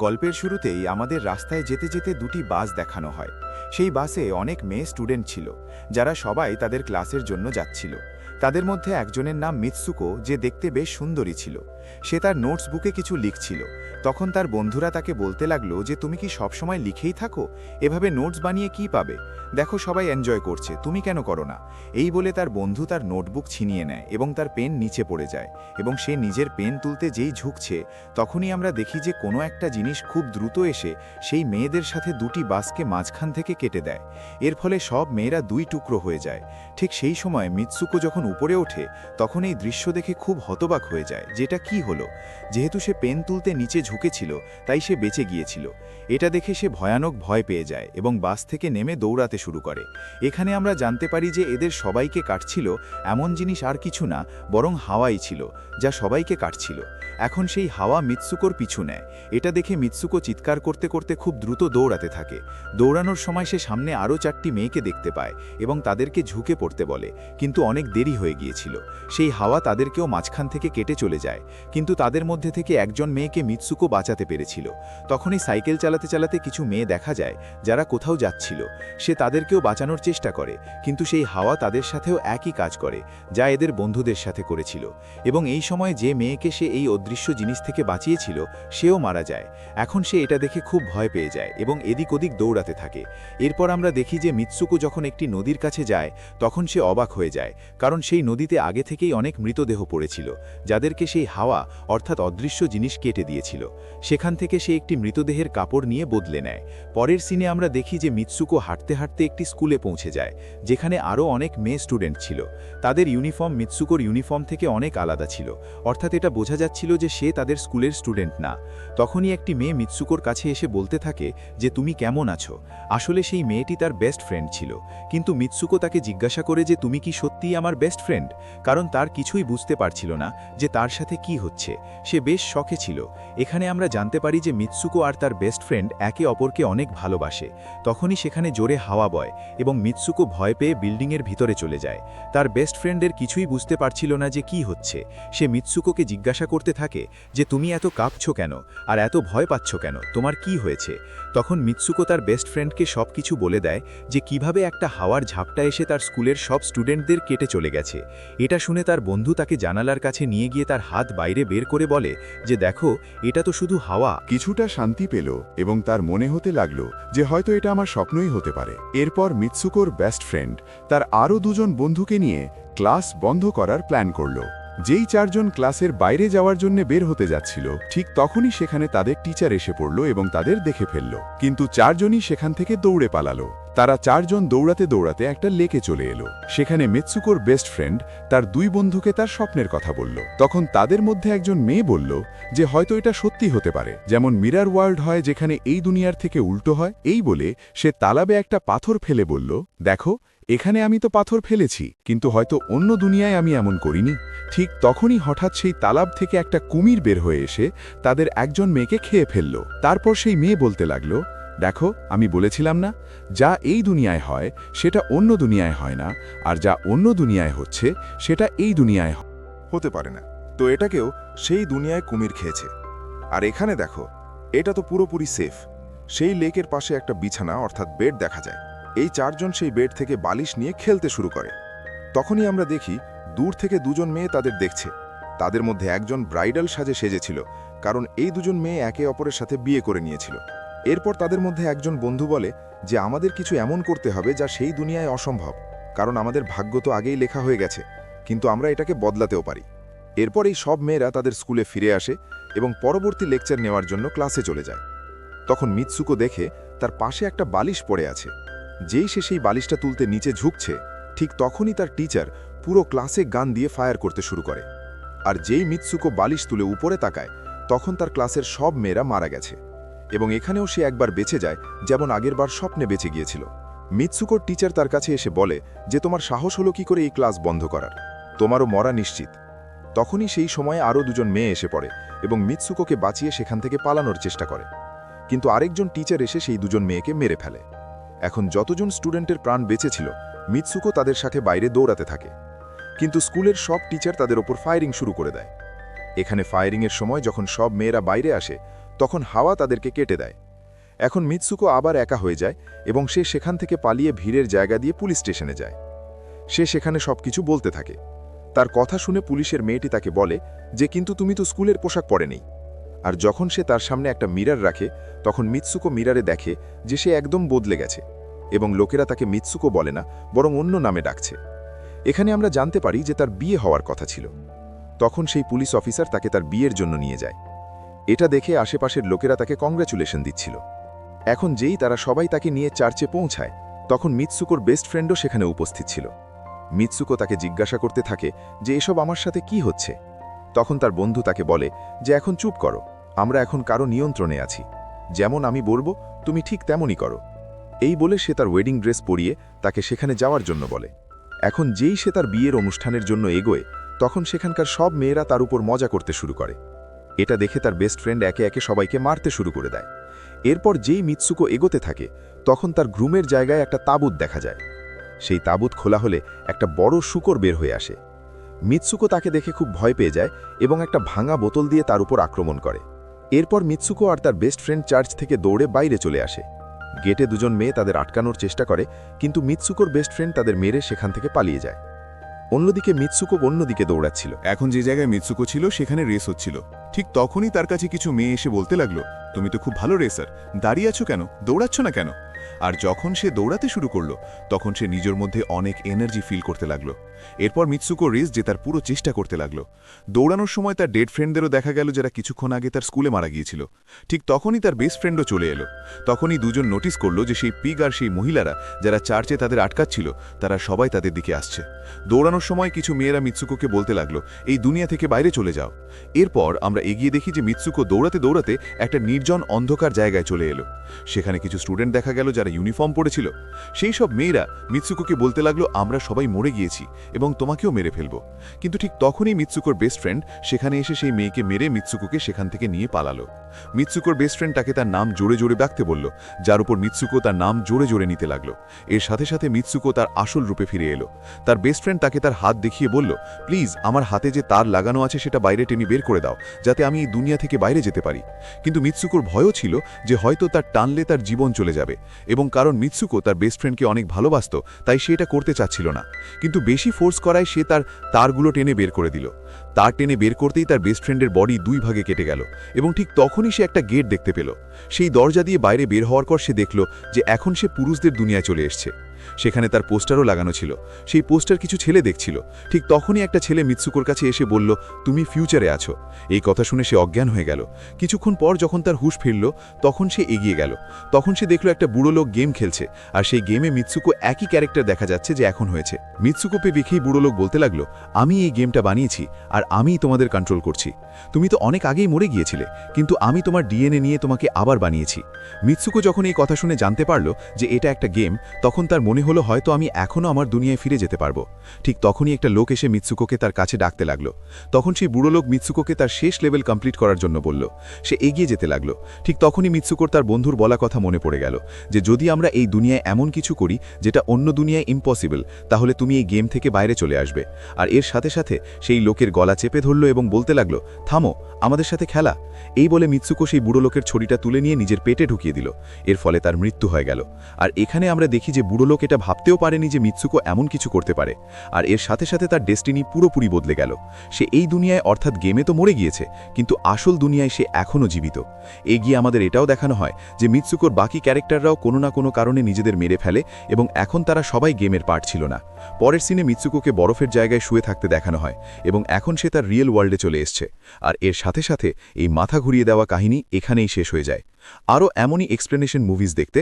গল্পের শুরুতেই আমাদের রাস্তায় যেতে যেতে দুটি বাস দেখানো হয়। সেই বাসে অনেক মেয়ে স্টুডেন্ট ছিল, যারা সবাই তাদের ক্লাসের জন্য যাচ্ছিল। তাদের মধ্যে একজনের নাম মিৎসুকো, যে দেখতে বেশ সুন্দরী ছিল। সে তার নোটস বুকে কিছু লিখছিল। তখন তার বন্ধুরা তাকে বলতে লাগলো যে তুমি কি সবসময় লিখেই থাকো? এভাবে নোটস বানিয়ে কি পাবে? দেখো সবাই এনজয় করছে, তুমি কেন করো না? এই বলে তার বন্ধু তার নোটবুক ছিনিয়ে নেয় এবং তার পেন নিচে পড়ে যায়, এবং সে নিজের পেন তুলতে যেই ঝুঁকছে, তখনই আমরা দেখি যে কোনো একটা জিনিস খুব দ্রুত এসে সেই মেয়েদের সাথে দুটি বাসকে মাঝখান থেকে কেটে দেয়। এর ফলে সব মেয়েরা দুই টুকরো হয়ে যায়। ঠিক সেই সময় মিৎসুকো যখন উপরে ওঠে, তখন এই দৃশ্য দেখে খুব হতবাক হয়ে যায়, যেটা কি হলো। যেহেতু সে পেন তুলতে নিচে ঝুঁকেছিল, তাই সে বেঁচে গিয়েছিল। এটা দেখে সে ভয়ানক ভয় পেয়ে যায় এবং বাস থেকে নেমে দৌড়াতে শুরু করে। এখানে আমরা জানতে পারি যে এদের সবাইকে কাটছিল এমন জিনিস আর কিছু না, বরং হাওয়াই ছিল, যা সবাইকে কাটছিল। এখন সেই হাওয়া মিৎসুকোর পিছু নেয়। এটা দেখে মিৎসুকো চিৎকার করতে করতে খুব দ্রুত দৌড়াতে থাকে। দৌড়ানোর সময় সে সামনে আরও 4টি মেয়েকে দেখতে পায় এবং তাদেরকে ঝুঁকে পড়তে বলে, কিন্তু অনেক দেরি হয়ে গিয়েছিল। সেই হাওয়া তাদেরকেও মাঝখান থেকে কেটে চলে যায়, কিন্তু তাদের মধ্যে থেকে একজন মেয়েকে মিৎসুকো বাঁচাতে পেরেছিল। তখনই সাইকেল চালাতে চালাতে কিছু মেয়ে দেখা যায়, যারা কোথাও যাচ্ছিল। সে তাদেরকেও বাঁচানোর চেষ্টা করে, কিন্তু সেই হাওয়া তাদের সাথেও একই কাজ করে, যা এদের বন্ধুদের সাথে করেছিল। এবং এই সময় যে মেয়েকে সে এই অদৃশ্য জিনিস থেকে বাঁচিয়েছিল, সেও মারা যায়। এখন সে এটা দেখে খুব ভয় পেয়ে যায় এবং এদিক ওদিক দৌড়াতে থাকে। এরপর আমরা দেখি যে মিৎসুকো যখন একটি নদীর কাছে যায়, তখন সে অবাক হয়ে যায়, কারণ সেই নদীতে আগে থেকেই অনেক মৃতদেহ পড়েছিল, যাদেরকে সেই হাওয়া অর্থাৎ অদৃশ্য জিনিস কেটে দিয়েছিল। সেখান থেকে সে একটি মৃতদেহের কাপড় নিয়ে বদলে নেয়। পরের সিনে আমরা দেখি যে মিৎসুকো হাঁটতে হাঁটতে একটি স্কুলে পৌঁছে যায়, যেখানে আরও অনেক মেয়ে স্টুডেন্ট ছিল। তাদের ইউনিফর্ম মিৎসুকোর ইউনিফর্ম থেকে অনেক আলাদা ছিল, অর্থাৎ এটা বোঝা যাচ্ছিল যে সে তাদের স্কুলের স্টুডেন্ট না। তখনই একটি মেয়ে মিৎসুকোর কাছে এসে বলতে থাকে যে তুমি কেমন আছো। আসলে সেই মেয়েটি তার বেস্ট ফ্রেন্ড ছিল, কিন্তু মিৎসুকো তাকে জিজ্ঞাসা করে যে তুমি কি সত্যিই আমার বেস্ট ফ্রেন্ড, কারণ তার কিছুই বুঝতে পারছিল না যে তার সাথে কি হচ্ছে। সে বেশ শখে ছিল। এখানে আমরা জানতে পারি যে মিৎসুকো আর তার বেস্ট ফ্রেন্ড একে অপরকে অনেক ভালোবাসে। তখনই সেখানে জোরে হাওয়া বয় এবং মিৎসুকো ভয় পেয়ে বিল্ডিংয়ের ভিতরে চলে যায়। তার বেস্ট ফ্রেন্ডের কিছুই বুঝতে পারছিল না যে কি হচ্ছে। সে মিৎসুকোকে জিজ্ঞাসা করতে থাকে যে তুমি এত কাঁপছো কেন, আর এত ভয় পাচ্ছ কেন, তোমার কি হয়েছে? তখন মিৎসুকো তার বেস্ট ফ্রেন্ডকে সব কিছু বলে দেয়, যে কিভাবে একটা হাওয়ার ঝাপটা এসে তার স্কুলের সব স্টুডেন্টদের কেটে চলে গেছে। এটা শুনে তার বন্ধু তাকে জানালার কাছে নিয়ে গিয়ে তার হাত বাইরে বের করে বলে যে দেখো, এটা তো শুধু হাওয়া। কিছুটা শান্তি পেল এবং তার মনে হতে লাগলো যে হয়তো এটা আমার স্বপ্নই হতে পারে। এরপর মিৎসুকোর বেস্ট ফ্রেন্ড তার আরও দুজন বন্ধুকে নিয়ে ক্লাস বন্ধ করার প্ল্যান করল। যেই 4জন ক্লাসের বাইরে যাওয়ার জন্য বের হতে যাচ্ছিল, ঠিক তখনই সেখানে তাদের টিচার এসে পড়ল এবং তাদের দেখে ফেলল। কিন্তু 4জনই সেখান থেকে দৌড়ে পালালো। তারা 4জন দৌড়াতে দৌড়াতে একটা লেকে চলে এলো। সেখানে মিৎসুকোর বেস্ট ফ্রেন্ড তার 2 বন্ধুকে তার স্বপ্নের কথা বলল। তখন তাদের মধ্যে একজন মেয়ে বলল যে হয়তো এটা সত্যি হতে পারে, যেমন মিরার ওয়ার্ল্ড হয়, যেখানে এই দুনিয়ার থেকে উল্টো হয়। এই বলে সে তালাবে একটা পাথর ফেলে বলল, দেখো, এখানে আমি তো পাথর ফেলেছি, কিন্তু হয়তো অন্য দুনিয়ায় আমি এমন করিনি। ঠিক তখনই হঠাৎ সেই তালাব থেকে একটা কুমির বের হয়ে এসে তাদের একজন মেয়েকে খেয়ে ফেলল। তারপর সেই মেয়ে বলতে লাগলো, দেখো, আমি বলেছিলাম না, যা এই দুনিয়ায় হয় সেটা অন্য দুনিয়ায় হয় না, আর যা অন্য দুনিয়ায় হচ্ছে সেটা এই দুনিয়ায় হতে পারে না। তো এটাকেও সেই দুনিয়ায় কুমির খেয়েছে। আর এখানে দেখো, এটা তো পুরোপুরি সেফ। সেই লেকের পাশে একটা বিছানা অর্থাৎ বেড দেখা যায়। এই 4জন সেই বেড থেকে বালিশ নিয়ে খেলতে শুরু করে। তখনই আমরা দেখি দূর থেকে 2জন মেয়ে তাদের দেখছে। তাদের মধ্যে একজন ব্রাইডাল সাজে সেজেছিল, কারণ এই 2জন মেয়ে একে অপরের সাথে বিয়ে করে নিয়েছিল। এরপর তাদের মধ্যে একজন বন্ধু বলে যে আমাদের কিছু এমন করতে হবে যা সেই দুনিয়ায় অসম্ভব, কারণ আমাদের ভাগ্য তো আগেই লেখা হয়ে গেছে, কিন্তু আমরা এটাকে বদলাতেও পারি। এরপর এই সব মেয়েরা তাদের স্কুলে ফিরে আসে এবং পরবর্তী লেকচার নেওয়ার জন্য ক্লাসে চলে যায়। তখন মিৎসুকো দেখে তার পাশে একটা বালিশ পড়ে আছে। যেই সে সেই বালিশটা তুলতে নিচে ঝুঁকছে, ঠিক তখনই তার টিচার পুরো ক্লাসে গান দিয়ে ফায়ার করতে শুরু করে। আর যেই মিৎসুকো বালিশ তুলে উপরে তাকায়, তখন তার ক্লাসের সব মেয়েরা মারা গেছে। এবং এখানেও সে একবার বেঁচে যায়, যেমন আগেরবার স্বপ্নে বেঁচে গিয়েছিল। মিৎসুকোর টিচার তার কাছে এসে বলে যে তোমার সাহস হলো কি করে এই ক্লাস বন্ধ করার, তোমারও মরা নিশ্চিত। তখনই সেই সময়ে আরও 2জন মেয়ে এসে পড়ে এবং মিৎসুকোকে বাঁচিয়ে সেখান থেকে পালানোর চেষ্টা করে, কিন্তু আরেকজন টিচার এসে সেই 2জন মেয়েকে মেরে ফেলে। এখন যতজন স্টুডেন্টের প্রাণ বেঁচে ছিল, মিৎসুকো তাদের সাথে বাইরে দৌড়াতে থাকে, কিন্তু স্কুলের সব টিচার তাদের ওপর ফায়ারিং শুরু করে দেয়। এখানে ফায়ারিংয়ের সময় যখন সব মেয়েরা বাইরে আসে, তখন হাওয়া তাদেরকে কেটে দেয়। এখন মিৎসুকো আবার একা হয়ে যায় এবং সে সেখান থেকে পালিয়ে ভিড়ের জায়গা দিয়ে পুলিশ স্টেশনে যায়। সে সেখানে সবকিছু বলতে থাকে। তার কথা শুনে পুলিশের মেয়েটি তাকে বলে যে কিন্তু তুমি তো স্কুলের পোশাক পরেনি। আর যখন সে তার সামনে একটা মিরর রাখে তখন মিৎসুকো মিররে দেখে যে সে একদম বদলে গেছে এবং লোকেরা তাকে মিৎসুকো বলে না, বরং অন্য নামে ডাকছে। এখানে আমরা জানতে পারি যে তার বিয়ে হওয়ার কথা ছিল। তখন সেই পুলিশ অফিসার তাকে তার বিয়ের জন্য নিয়ে যায়। এটা দেখে আশেপাশের লোকেরা তাকে কংগ্রাচুলেশন দিচ্ছিল। এখন যেই তারা সবাই তাকে নিয়ে চার্চে পৌঁছায় তখন মিৎসুকোর বেস্ট ফ্রেন্ডও সেখানে উপস্থিত ছিল। মিৎসুকো তাকে জিজ্ঞাসা করতে থাকে যে এসব আমার সাথে কি হচ্ছে। তখন তার বন্ধু তাকে বলে যে এখন চুপ করো, আমরা এখন কারো নিয়ন্ত্রণে আছি, যেমন আমি বলবো তুমি ঠিক তেমনই করো। এই বলে সে তার ওয়েডিং ড্রেস পরিয়ে তাকে সেখানে যাওয়ার জন্য বলে। এখন যেই সে তার বিয়ের অনুষ্ঠানের জন্য এগোয় তখন সেখানকার সব মেয়েরা তার উপর মজা করতে শুরু করে। এটা দেখে তার বেস্ট ফ্রেন্ড একে একে সবাইকে মারতে শুরু করে দেয়। এরপর যেই মিৎসুকো এগোতে থাকে তখন তার গ্রুমের জায়গায় একটা তাঁবুত দেখা যায়। সেই তাঁবুত খোলা হলে একটা বড় শূকর বের হয়ে আসে। মিৎসুকো তাকে দেখে খুব ভয় পেয়ে যায় এবং একটা ভাঙা বোতল দিয়ে তার উপর আক্রমণ করে। এরপর মিৎসুকো আর তার বেস্ট ফ্রেন্ড চার্চ থেকে দৌড়ে বাইরে চলে আসে। গেটে দুজন মেয়ে তাদের আটকানোর চেষ্টা করে, কিন্তু মিৎসুকোর বেস্ট ফ্রেন্ড তাদের মেরে সেখান থেকে পালিয়ে যায়। অন্যদিকে মিৎসুকো অন্যদিকে দৌড়াচ্ছিল। এখন যে জায়গায় মিৎসুকো ছিল সেখানে রেস হচ্ছিল। ঠিক তখনই তার কাছে কিছু মেয়ে এসে বলতে লাগলো, তুমি তো খুব ভালো রেসার, দাঁড়িয়ে আছো কেন, দৌড়াচ্ছ না কেন? আর যখন সে দৌড়াতে শুরু করলো তখন সে নিজের মধ্যে অনেক এনার্জি ফিল করতে লাগলো। এরপর মিৎসুকো রেস জেতার পুরো চেষ্টা করতে লাগলো। দৌড়ানোর সময় তার ডেড ফ্রেন্ডদেরও দেখা গেল যারা কিছুক্ষণ আগে তার স্কুলে মারা গিয়েছিল। ঠিক তখনই তার বেস্ট ফ্রেন্ডও চলে এলো। তখনই দুজন নোটিস করলো যে সেই পিগ আর সেই মহিলারা যারা চার্চে তাদের আটকাচ্ছিল তারা সবাই তাদের দিকে আসছে। দৌড়ানোর সময় কিছু মেয়েরা মিৎসুকোকে বলতে লাগলো, এই দুনিয়া থেকে বাইরে চলে যাও। এরপর আমরা এগিয়ে দেখি যে মিৎসুকো দৌড়াতে দৌড়াতে একটা নির্জন অন্ধকার জায়গায় চলে এলো। সেখানে কিছু স্টুডেন্ট দেখা গেল যারা ইউনিফর্ম পরেছিল। সেই সব মেয়েরা মিৎসুকোকে বলতে লাগলো, আমরা সবাই মরে গিয়েছি এবং তোমাকেও মেরে ফেলবো। কিন্তু ঠিক তখনই মিৎসুকোর বেস্ট ফ্রেন্ড সেখানে এসে সেই মেয়েকে মেরে মিৎসুকোকে সেখান থেকে নিয়ে পালালো। মিৎসুকোর বেস্ট ফ্রেন্ড তাকে তার নাম জোরে জোরে ডাকতে বলল, যার উপর মিৎসুকো তার নাম জোরে জোরে নিতে লাগলো। এর সাথে সাথে মিৎসুকো তার আসল রূপে ফিরে এলো। তার বেস্ট ফ্রেন্ড তাকে তার হাত দেখিয়ে বলল, প্লিজ আমার হাতে যে তার লাগানো আছে সেটা বাইরে টেনে বের করে দাও, যাতে আমি এই দুনিয়া থেকে বাইরে যেতে পারি। কিন্তু মিৎসুকোর ভয়ও ছিল যে হয়তো তার টানলে তার জীবন চলে যাবে, এবং কারণ মিৎসুকো তার বেস্ট ফ্রেন্ডকে অনেক ভালোবাসত তাই সে এটা করতে চাচ্ছিল না। কিন্তু বেশি ফোর্স করায় সে তার তারগুলো টেনে বের করে দিল। তার টেনে বের করতেই তার বেস্ট ফ্রেন্ডের বডি দুই ভাগে কেটে গেল, এবং ঠিক তখনই সে একটা গেট দেখতে পেল। সেই দরজা দিয়ে বাইরে বের হওয়ার পর সে দেখল যে এখন সে পুরুষদের দুনিয়ায় চলে এসছে। সেখানে তার পোস্টারও লাগানো ছিল। সেই পোস্টার কিছু ছেলে দেখছিল। ঠিক তখনই একটা ছেলে মিৎসুকোর কাছে এসে বলল, তুমি ফিউচারে আছো। এই কথা শুনে সে অজ্ঞান হয়ে গেল। কিছুক্ষণ পর যখন তার হুঁশ ফিরল তখন সে এগিয়ে গেল। তখন সে দেখল একটা বুড়ো লোক গেম খেলছে, আর সেই গেমে মিৎসুকো একই ক্যারেক্টার দেখা যাচ্ছে যে এখন হয়েছে। মিৎসুকো পে দেখেই বুড়ো লোক বলতে লাগলো, আমি এই গেমটা বানিয়েছি আর আমিই তোমাদের কন্ট্রোল করছি। তুমি তো অনেক আগেই মরে গিয়েছিলে, কিন্তু আমি তোমার ডিএনএ নিয়ে তোমাকে আবার বানিয়েছি। মিৎসুকো যখন এই কথা শুনে জানতে পারল যে এটা একটা গেম, তখন তার মনে হলো হয়তো আমি এখনও আমার দুনিয়ায় ফিরে যেতে পারবো। ঠিক তখনই একটা লোক এসে মিৎসুকোকে তার কাছে ডাকতে লাগলো। তখন সেই বুড়ো লোক মিৎসুকোকে তার শেষ লেভেল কমপ্লিট করার জন্য বলল। সে এগিয়ে যেতে লাগলো। ঠিক তখনই মিৎসুকোর তার বন্ধুর বলা কথা মনে পড়ে গেল যে যদি আমরা এই দুনিয়ায় এমন কিছু করি যেটা অন্য দুনিয়ায় ইম্পসিবল, তাহলে তুমি এই গেম থেকে বাইরে চলে আসবে। আর এর সাথে সাথে সেই লোকের গলা চেপে ধরল এবং বলতে লাগলো, থামো, আমাদের সাথে খেলা। এই বলে মিৎসুকো সেই বুড়ো লোকের ছড়িটা তুলে নিয়ে নিজের পেটে ঢুকিয়ে দিল। এর ফলে তার মৃত্যু হয়ে গেল। আর এখানে আমরা দেখি যে বুড়ো লোক এটা ভাবতেও পারেনি যে মিৎসুকো এমন কিছু করতে পারে। আর এর সাথে সাথে তার ডেস্টিনি পুরোপুরি বদলে গেল। সে এই দুনিয়ায় অর্থাৎ গেমে তো মরে গিয়েছে, কিন্তু আসল দুনিয়ায় সে এখনও জীবিত। এগিয়ে আমাদের এটাও দেখানো হয় যে মিৎসুকোর বাকি ক্যারেক্টাররাও কোনো না কোনো কারণে নিজেদের মেরে ফেলে, এবং এখন তারা সবাই গেমের পার্ট ছিল না। পরের সিনে মিৎসুকোকে বরফের জায়গায় শুয়ে থাকতে দেখানো হয়, এবং এখন সে তার রিয়েল ওয়ার্ল্ডে চলে এসছে। আর এর সাথে সাথে এই মাথা ঘুরিয়ে দেওয়া কাহিনী এখানেই শেষ হয়ে যায়। আরও এমনই এক্সপ্লেনেশন মুভিজ দেখতে